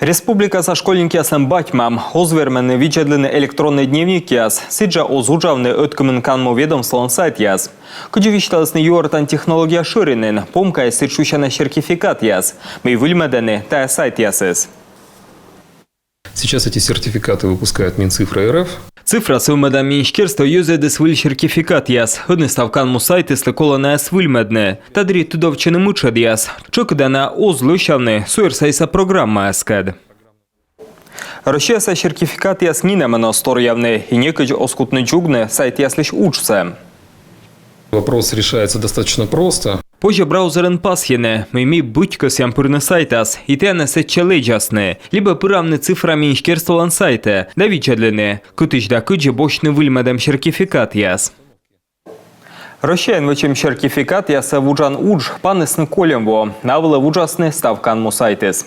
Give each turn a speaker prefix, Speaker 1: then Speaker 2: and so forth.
Speaker 1: Республика за школьники асам батьмам озвермены виджедлены электронный дневник яз, сиджа озужавны өткөмінканму ведомстволын сайт яз. Күдевишталысны юартан технология шыринын, помка сидшущана сертификат яз. Мы выльмедены та сайт ясыз.
Speaker 2: Сейчас эти сертификаты выпускает Минцифра РФ.
Speaker 1: Цифра сылмада министерство юзеды свыль сертификат яс. Одны ставканму сайты стыколана свыльмедны. Тадри тудовчыны мучад яс. Чокдана озлющавны суерсайса программа аскад. Россия сертификат яс нинемено сторявны и некоч оскутны джугны сайт яс лишь учится.
Speaker 2: Вопрос решается достаточно просто.
Speaker 1: Позже браузерен пасхене, ми будь-ко сямпурны сайтас, и те насечелы джасны, либо пырамны цифрами иншкерстволан сайта, да вичедлены, кутыч да куджи бочны выльмадам сертификат яс. Россиян вычем сертификат яса вуджан удж панесны колемво, навыла вуджасны ставканму сайтес.